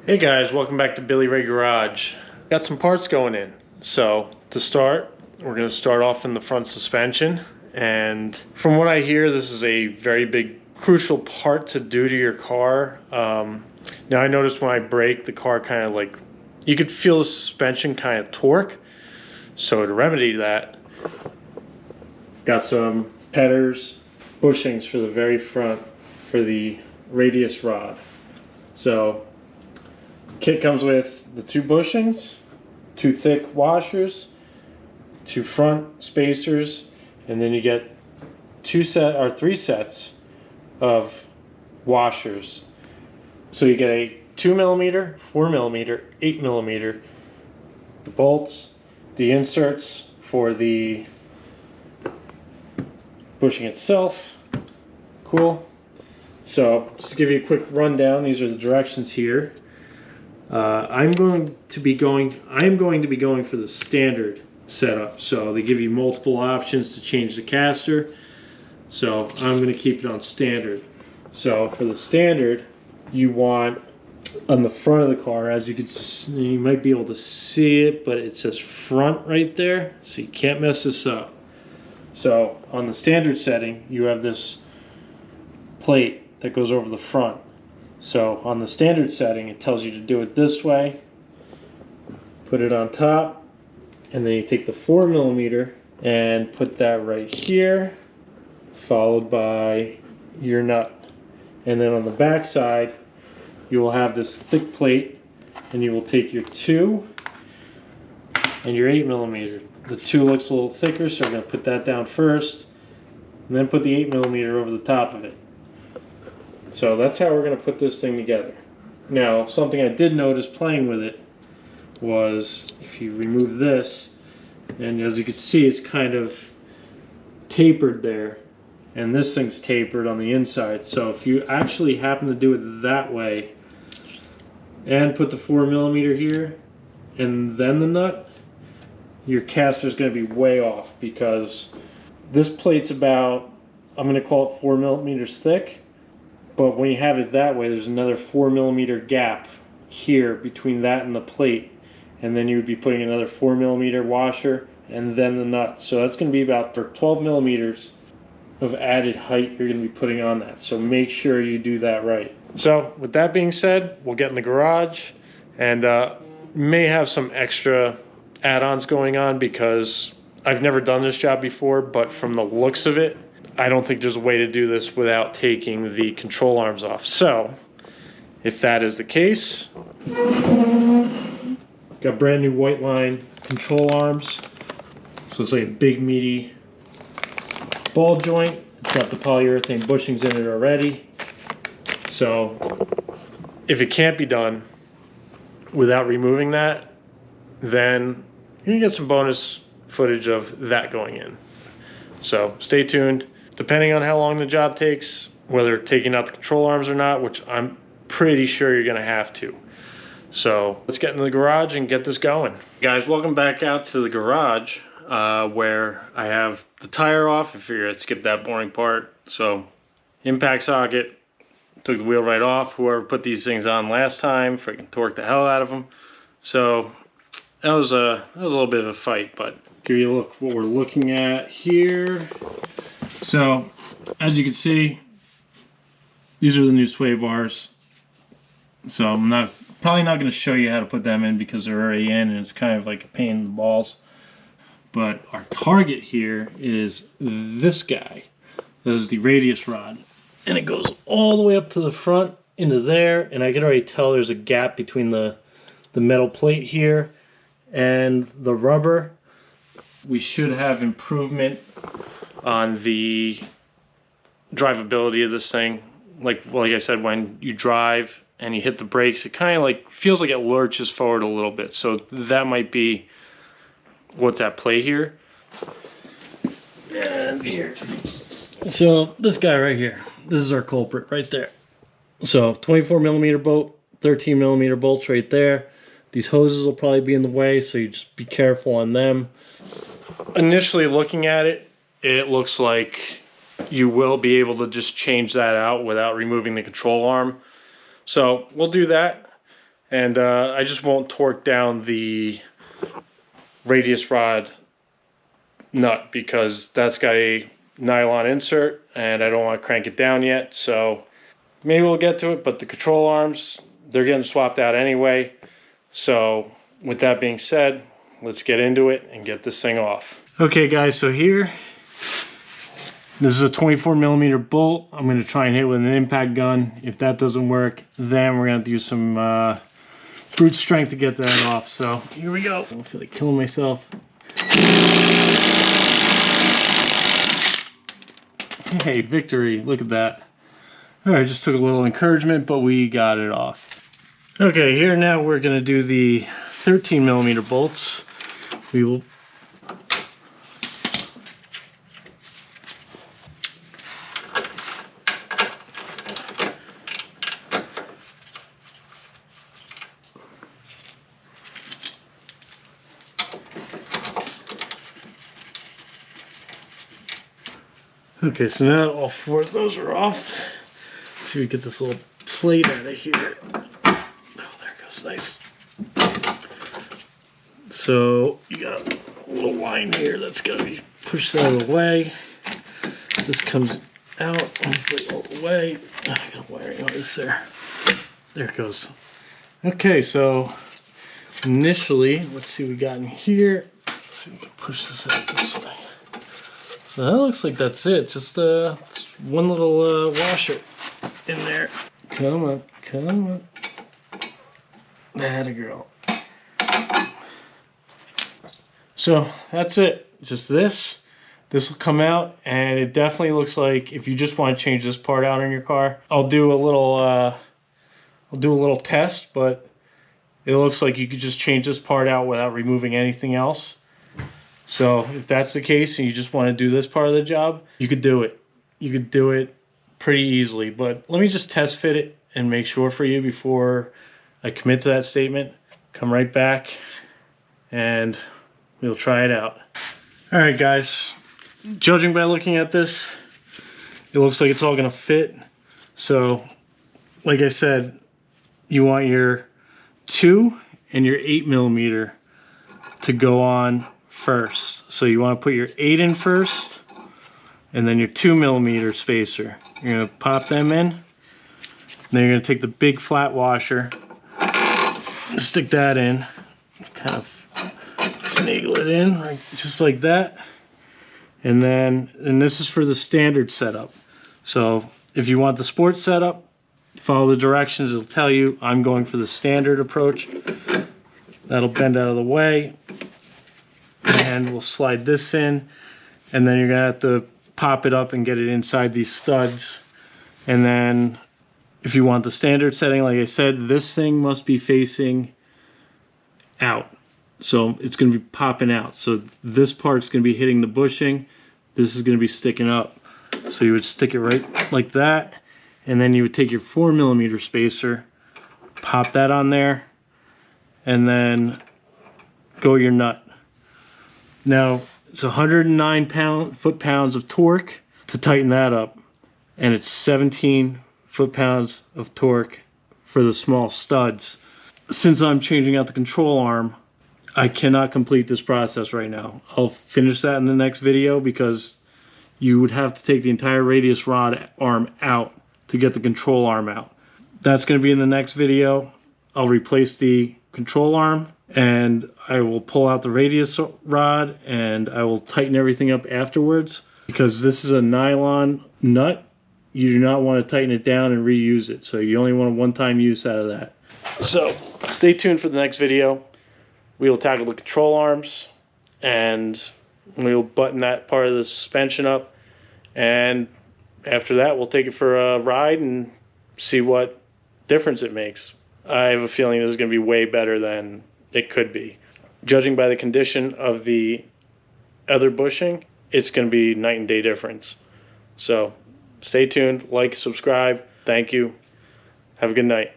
Hey guys, welcome back to Billy Ray Garage. Got some parts going in. So to start, we're going to start off in the front suspension. And from what I hear, this is a very big, crucial part to do to your car. Now I noticed when I brake, the car kind of like, you could feel the suspension kind of torque. So to remedy that, got some Pedders bushings for the very front for the radius rod. So kit comes with the two bushings, two thick washers, two front spacers, and then you get three sets of washers. So you get a 2mm, 4mm, 8mm, the bolts, the inserts for the bushing itself. Cool. So just to give you a quick rundown, these are the directions here. I'm going to be going for the standard setup. So they give you multiple options to change the caster. So I'm going to keep it on standard. So for the standard, you want on the front of the car, as you can see, you might be able to see it, but it says front right there. So you can't mess this up. So on the standard setting, you have this plate that goes over the front. So on the standard setting, it tells you to do it this way. Put it on top, and then you take the 4mm and put that right here, followed by your nut. And then on the back side, you will have this thick plate, and you will take your 2 and your 8mm. The 2 looks a little thicker, so I'm going to put that down first, and then put the 8mm over the top of it. So that's how we're going to put this thing together. Now, something I did notice playing with it was if you remove this, and as you can see, it's kind of tapered there, and this thing's tapered on the inside. So if you actually happen to do it that way and put the 4mm here and then the nut, your caster's going to be way off, because this plate's about, I'm going to call it 4mm thick. But when you have it that way, there's another 4mm gap here between that and the plate. And then you would be putting another 4mm washer and then the nut. So that's going to be about 12mm of added height you're going to be putting on that. So make sure you do that right. So with that being said, we'll get in the garage and may have some extra add-ons going on, because I've never done this job before, but from the looks of it, I don't think there's a way to do this without taking the control arms off. So, if that is the case, got brand new white line control arms. So it's like a big meaty ball joint. It's got the polyurethane bushings in it already. So, if it can't be done without removing that, then you're gonna get some bonus footage of that going in. So, stay tuned. Depending on how long the job takes, whether taking out the control arms or not, which I'm pretty sure you're gonna have to. So let's get into the garage and get this going. Guys, welcome back out to the garage where I have the tire off. I figured I'd skip that boring part. So impact socket, took the wheel right off. Whoever put these things on last time, freaking torqued the hell out of them. So that was a little bit of a fight, but give you a look what we're looking at here. So, as you can see, these are the new sway bars. So I'm probably not going to show you how to put them in, because they're already in and it's kind of like a pain in the balls. But our target here is this guy. That is the radius rod. And it goes all the way up to the front into there, and I can already tell there's a gap between the metal plate here and the rubber. We should have improvement on the drivability of this thing. Like I said, when you drive and you hit the brakes, it kind of like feels like it lurches forward a little bit. So that might be what's at play here. And here. So this guy right here, this is our culprit right there. So 24mm bolt, 13mm bolts right there. These hoses will probably be in the way, so you just be careful on them. Initially looking at it, it looks like you will be able to just change that out without removing the control arm. So we'll do that, And I just won't torque down the radius rod nut because that's got a nylon insert and I don't want to crank it down yet. So maybe we'll get to it, but the control arms, they're getting swapped out anyway. So with that being said, let's get into it and get this thing off. Okay guys, so here, this is a 24mm bolt. I'm going to try and hit it with an impact gun. If that doesn't work, then we're going to have to use some brute strength to get that off. So here we go. I don't feel like killing myself. Hey, victory. Look at that. All right, just took a little encouragement, but we got it off. Okay, here now we're going to do the 13mm bolts. We will Okay, so now all 4 of those are off. Let's see if we get this little plate out of here. Oh, there it goes, nice. So you got a little line here that's gotta be pushed out of the way. This comes out, hopefully all the way. Oh, I got a wiring harness there. There it goes. Okay, so initially, let's see what we got in here. Let's see if we can push this out this way. So that looks like that's it. Just one little washer in there. Come on, come on. Atta girl. So that's it. Just this. This will come out, and it definitely looks like if you just want to change this part out in your car, I'll do a little test, but it looks like you could just change this part out without removing anything else. So if that's the case and you just want to do this part of the job, you could do it. You could do it pretty easily, but let me just test fit it and make sure for you before I commit to that statement. Come right back and we'll try it out. All right, guys, judging by looking at this, it looks like it's all gonna fit. So like I said, you want your 2 and your 8mm to go on first. So you want to put your 8 in first and then your 2mm spacer. You're going to pop them in. And then you're going to take the big flat washer and stick that in. Kind of finagle it in, right, just like that. And this is for the standard setup. So if you want the sports setup, follow the directions. It'll tell you I'm going for the standard approach. That'll bend out of the way. And we'll slide this in, and then you're gonna have to pop it up and get it inside these studs. And then if you want the standard setting, like I said, this thing must be facing out. So it's gonna be popping out. So this part's gonna be hitting the bushing. This is gonna be sticking up. So you would stick it right like that, and then you would take your 4mm spacer, pop that on there, and then go your nut. Now, it's 109 foot-pounds of torque to tighten that up, and it's 17 foot-pounds of torque for the small studs. Since I'm changing out the control arm, I cannot complete this process right now. I'll finish that in the next video because you would have to take the entire radius rod arm out to get the control arm out. That's going to be in the next video. I'll replace the control arm, and I will pull out the radius rod and I will tighten everything up afterwards. Because this is a nylon nut, you do not want to tighten it down and reuse it. So you only want a one-time use out of that. So stay tuned for the next video. We will tackle the control arms and we'll button that part of the suspension up. And after that, we'll take it for a ride and see what difference it makes. I have a feeling this is going to be way better than it could be. Judging by the condition of the other bushing, it's going to be night and day difference. So stay tuned, like, subscribe. Thank you. Have a good night.